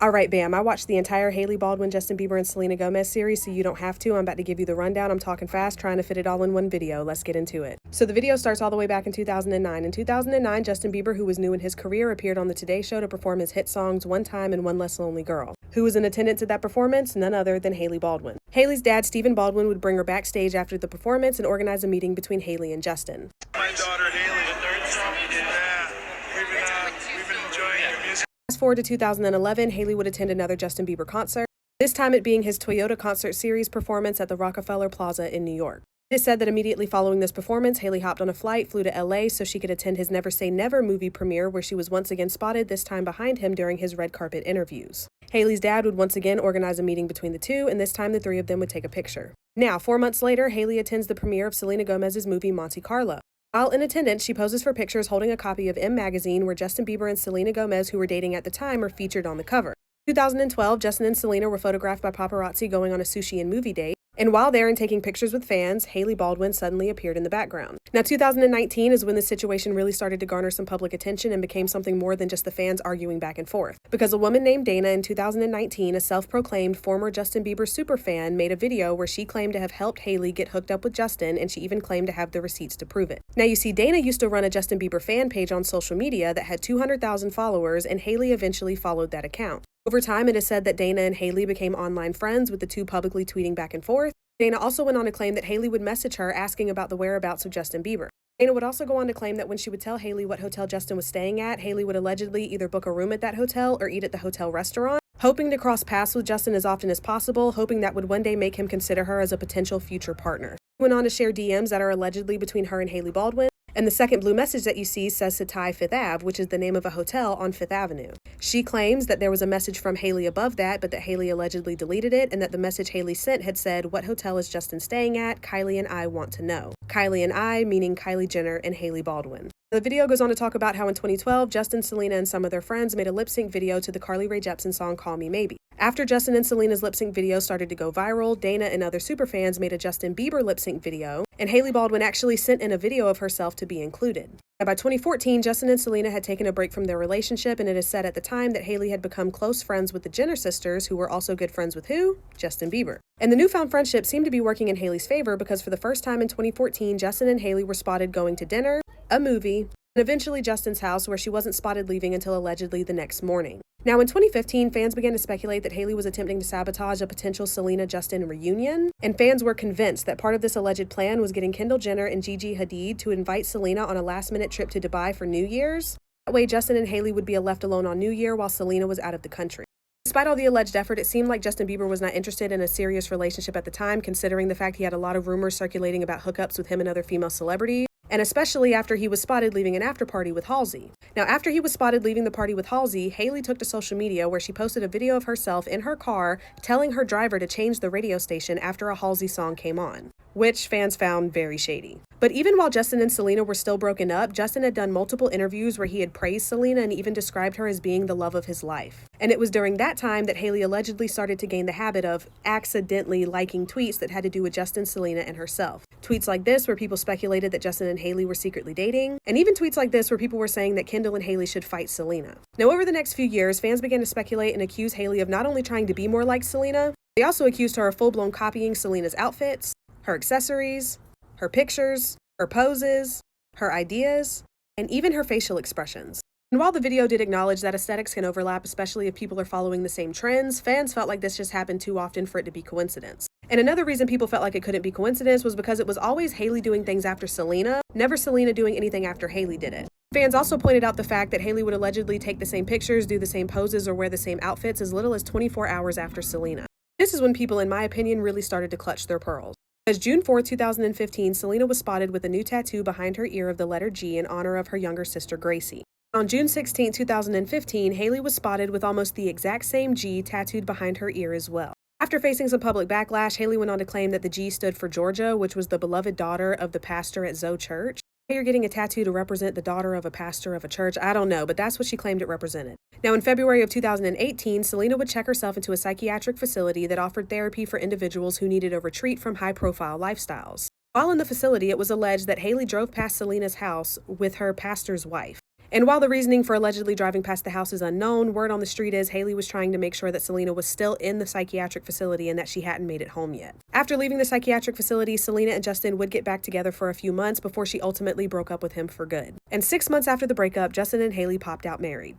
Alright, bam, I watched the entire Hailey, Baldwin, Justin Bieber, and Selena Gomez series, so you don't have to. I'm about to give you the rundown. I'm talking fast, trying to fit it all in one video. Let's get into it. So the video starts all the way back in 2009. In 2009, Justin Bieber, who was new in his career, appeared on the Today Show to perform his hit songs One Time and One Less Lonely Girl. Who was in attendance at that performance? None other than Hailey Baldwin. Hailey's dad, Stephen Baldwin, would bring her backstage after the performance and organize a meeting between Hailey and Justin. My daughter Hailey, the third song. Yeah, we've been enjoying your music. Fast forward to 2011, Hailey would attend another Justin Bieber concert, this time it being his Toyota Concert Series performance at the Rockefeller Plaza in New York. It is said that immediately following this performance, Hailey hopped on a flight, flew to LA so she could attend his Never Say Never movie premiere, where she was once again spotted, this time behind him during his red carpet interviews. Hailey's dad would once again organize a meeting between the two, and this time the three of them would take a picture. Now, 4 months later, Hailey attends the premiere of Selena Gomez's movie Monte Carlo. While in attendance, she poses for pictures holding a copy of M magazine where Justin Bieber and Selena Gomez, who were dating at the time, are featured on the cover. In 2012, Justin and Selena were photographed by paparazzi going on a sushi and movie date, and while there and taking pictures with fans, Hailey Baldwin suddenly appeared in the background. Now, 2019 is when the situation really started to garner some public attention and became something more than just the fans arguing back and forth. Because a woman named Dana in 2019, a self-proclaimed former Justin Bieber superfan, made a video where she claimed to have helped Hailey get hooked up with Justin, and she even claimed to have the receipts to prove it. Now, you see, Dana used to run a Justin Bieber fan page on social media that had 200,000 followers, and Hailey eventually followed that account. Over time, it is said that Dana and Hailey became online friends, with the two publicly tweeting back and forth. Dana also went on to claim that Hailey would message her asking about the whereabouts of Justin Bieber. Dana would also go on to claim that when she would tell Hailey what hotel Justin was staying at, Hailey would allegedly either book a room at that hotel or eat at the hotel restaurant, hoping to cross paths with Justin as often as possible, hoping that would one day make him consider her as a potential future partner. She went on to share DMs that are allegedly between her and Hailey Baldwin. And the second blue message that you see says Satai Fifth Ave, which is the name of a hotel on Fifth Avenue. She claims that there was a message from Hailey above that, but that Hailey allegedly deleted it, and that the message Hailey sent had said, "What hotel is Justin staying at? Kylie and I want to know." Kylie and I meaning Kylie Jenner and Hailey Baldwin. The video goes on to talk about how in 2012, Justin, Selena, and some of their friends made a lip-sync video to the Carly Rae Jepsen song Call Me Maybe. After Justin and Selena's lip-sync video started to go viral, Dana and other superfans made a Justin Bieber lip-sync video, and Hailey Baldwin actually sent in a video of herself to be included. Now, by 2014, Justin and Selena had taken a break from their relationship, and it is said at the time that Hailey had become close friends with the Jenner sisters, who were also good friends with who? Justin Bieber. And the newfound friendship seemed to be working in Hailey's favor, because for the first time in 2014, Justin and Hailey were spotted going to dinner, a movie, and eventually Justin's house, where she wasn't spotted leaving until allegedly the next morning. Now, in 2015, fans began to speculate that Hailey was attempting to sabotage a potential Selena-Justin reunion, and fans were convinced that part of this alleged plan was getting Kendall Jenner and Gigi Hadid to invite Selena on a last-minute trip to Dubai for New Year's. That way, Justin and Hailey would be left alone on New Year while Selena was out of the country. Despite all the alleged effort, it seemed like Justin Bieber was not interested in a serious relationship at the time, considering the fact he had a lot of rumors circulating about hookups with him and other female celebrities, and especially after he was spotted leaving an after-party with Halsey. Now, after he was spotted leaving the party with Halsey, Hailey took to social media where she posted a video of herself in her car telling her driver to change the radio station after a Halsey song came on, which fans found very shady. But even while Justin and Selena were still broken up, Justin had done multiple interviews where he had praised Selena and even described her as being the love of his life. And it was during that time that Hailey allegedly started to gain the habit of accidentally liking tweets that had to do with Justin, Selena, and herself. Tweets like this where people speculated that Justin and Hailey were secretly dating, and even tweets like this where people were saying that Kendall and Hailey should fight Selena. Now, over the next few years, fans began to speculate and accuse Hailey of not only trying to be more like Selena, they also accused her of full-blown copying Selena's outfits, her accessories, her pictures, her poses, her ideas, and even her facial expressions. And while the video did acknowledge that aesthetics can overlap, especially if people are following the same trends, fans felt like this just happened too often for it to be coincidence. And another reason people felt like it couldn't be coincidence was because it was always Hailey doing things after Selena, never Selena doing anything after Hailey did it. Fans also pointed out the fact that Hailey would allegedly take the same pictures, do the same poses, or wear the same outfits as little as 24 hours after Selena. This is when people, in my opinion, really started to clutch their pearls. As June 4, 2015, Selena was spotted with a new tattoo behind her ear of the letter G in honor of her younger sister Gracie. On June 16, 2015, Hailey was spotted with almost the exact same G tattooed behind her ear as well. After facing some public backlash, Hailey went on to claim that the G stood for Georgia, which was the beloved daughter of the pastor at Zoe Church. You're getting a tattoo to represent the daughter of a pastor of a church. I don't know, but that's what she claimed it represented. Now, in February of 2018, Selena would check herself into a psychiatric facility that offered therapy for individuals who needed a retreat from high-profile lifestyles. While in the facility, it was alleged that Hailey drove past Selena's house with her pastor's wife. And while the reasoning for allegedly driving past the house is unknown, word on the street is Hailey was trying to make sure that Selena was still in the psychiatric facility and that she hadn't made it home yet. After leaving the psychiatric facility, Selena and Justin would get back together for a few months before she ultimately broke up with him for good. And 6 months after the breakup, Justin and Hailey popped out married.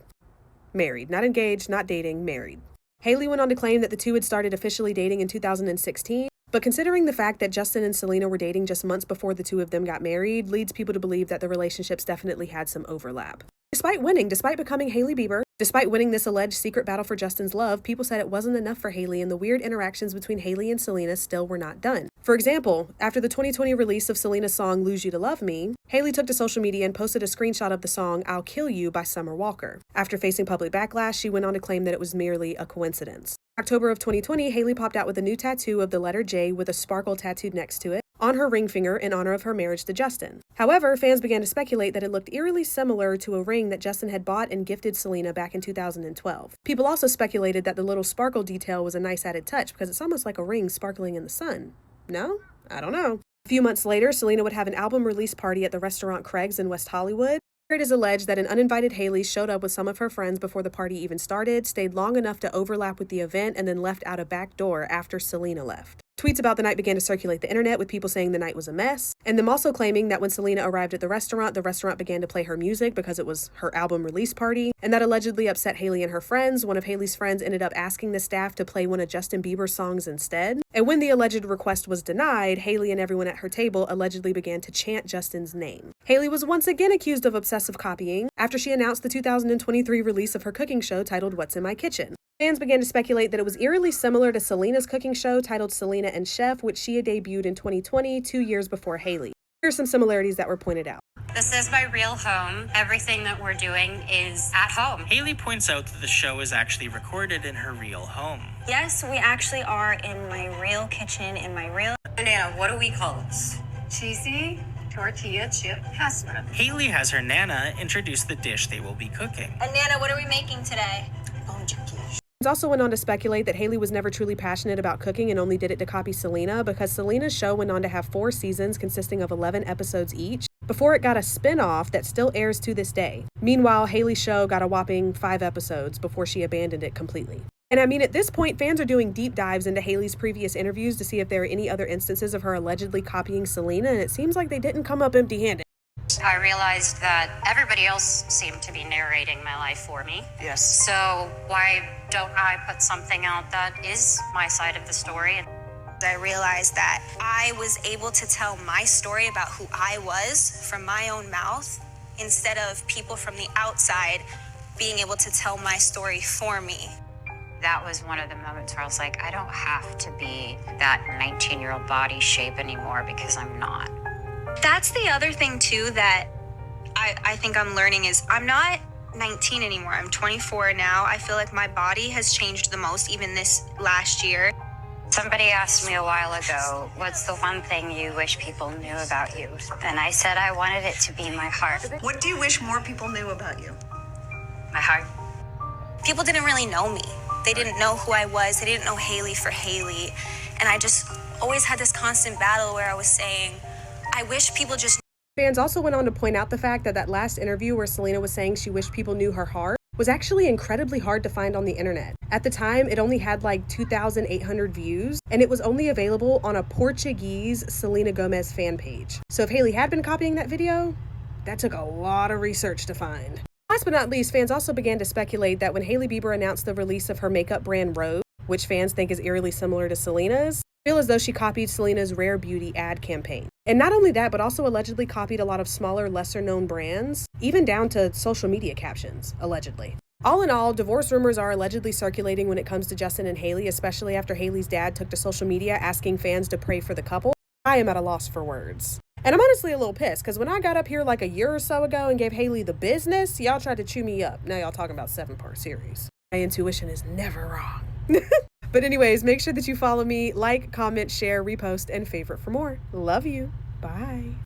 Married, not engaged, not dating, married. Hailey went on to claim that the two had started officially dating in 2016, but considering the fact that Justin and Selena were dating just months before the two of them got married, leads people to believe that the relationships definitely had some overlap. Despite becoming Hailey Bieber, despite winning this alleged secret battle for Justin's love, people said it wasn't enough for Hailey, and the weird interactions between Hailey and Selena still were not done. For example, after the 2020 release of Selena's song Lose You to Love Me, Hailey took to social media and posted a screenshot of the song I'll Kill You by Summer Walker. After facing public backlash, she went on to claim that it was merely a coincidence. October of 2020, Hailey popped out with a new tattoo of the letter J with a sparkle tattooed next to it on her ring finger in honor of her marriage to Justin. However, fans began to speculate that it looked eerily similar to a ring that Justin had bought and gifted Selena back in 2012. People also speculated that the little sparkle detail was a nice added touch because it's almost like a ring sparkling in the sun. No? I don't know. A few months later, Selena would have an album release party at the restaurant Craig's in West Hollywood. It is alleged that an uninvited Hailey showed up with some of her friends before the party even started, stayed long enough to overlap with the event, and then left out a back door after Selena left. Tweets about the night began to circulate the internet, with people saying the night was a mess, and them also claiming that when Selena arrived at the restaurant began to play her music because it was her album release party, and that allegedly upset Hailey and her friends. One of Hailey's friends ended up asking the staff to play one of Justin Bieber's songs instead. And when the alleged request was denied, Hailey and everyone at her table allegedly began to chant Justin's name. Hailey was once again accused of obsessive copying after she announced the 2023 release of her cooking show titled What's in My Kitchen. Fans began to speculate that it was eerily similar to Selena's cooking show titled Selena and Chef, which she had debuted in 2020, 2 years before Hailey. Here are some similarities that were pointed out. This is my real home. Everything that we're doing is at home. Hailey points out that the show is actually recorded in her real home. Yes, we actually are in my real kitchen, in my real... Nana, what do we call this? Cheesy tortilla chip pasta. Hailey has her Nana introduce the dish they will be cooking. And Nana, what are we making today? Bone jerky. Fans also went on to speculate that Hailey was never truly passionate about cooking and only did it to copy Selena, because Selena's show went on to have 4 seasons consisting of 11 episodes each before it got a spin-off that still airs to this day. Meanwhile, Hailey's show got a whopping 5 episodes before she abandoned it completely. And I mean, at this point, fans are doing deep dives into Hailey's previous interviews to see if there are any other instances of her allegedly copying Selena, and it seems like they didn't come up empty-handed. I realized that everybody else seemed to be narrating my life for me. Yes. So why don't I put something out that is my side of the story? I realized that I was able to tell my story about who I was from my own mouth instead of people from the outside being able to tell my story for me. That was one of the moments where I was like, I don't have to be that 19-year-old body shape anymore because I'm not. That's the other thing too that I think I'm learning is I'm not 19 anymore. I'm 24 now. I feel like my body has changed the most even this last year. Somebody asked me a while ago, what's the one thing you wish people knew about you? And I said I wanted it to be my heart. What do you wish more people knew about you? My heart. People didn't really know me. They didn't know who I was. They didn't know Hailey for Hailey. And I just always had this constant battle where I was saying, I wish people just... Fans also went on to point out the fact that last interview where Selena was saying she wished people knew her heart was actually incredibly hard to find on the internet. At the time, it only had like 2,800 views, and it was only available on a Portuguese Selena Gomez fan page. So if Hailey had been copying that video, that took a lot of research to find. Last but not least, fans also began to speculate that when Hailey Bieber announced the release of her makeup brand Rose, which fans think is eerily similar to Selena's, feel as though she copied Selena's Rare Beauty ad campaign. And not only that, but also allegedly copied a lot of smaller, lesser-known brands, even down to social media captions, allegedly. All in all, divorce rumors are allegedly circulating when it comes to Justin and Hailey, especially after Hailey's dad took to social media asking fans to pray for the couple. I am at a loss for words. And I'm honestly a little pissed, because when I got up here like a year or so ago and gave Hailey the business, y'all tried to chew me up. Now y'all talking about 7-part series. My intuition is never wrong. But anyways, make sure that you follow me, like, comment, share, repost, and favorite for more. Love you. Bye.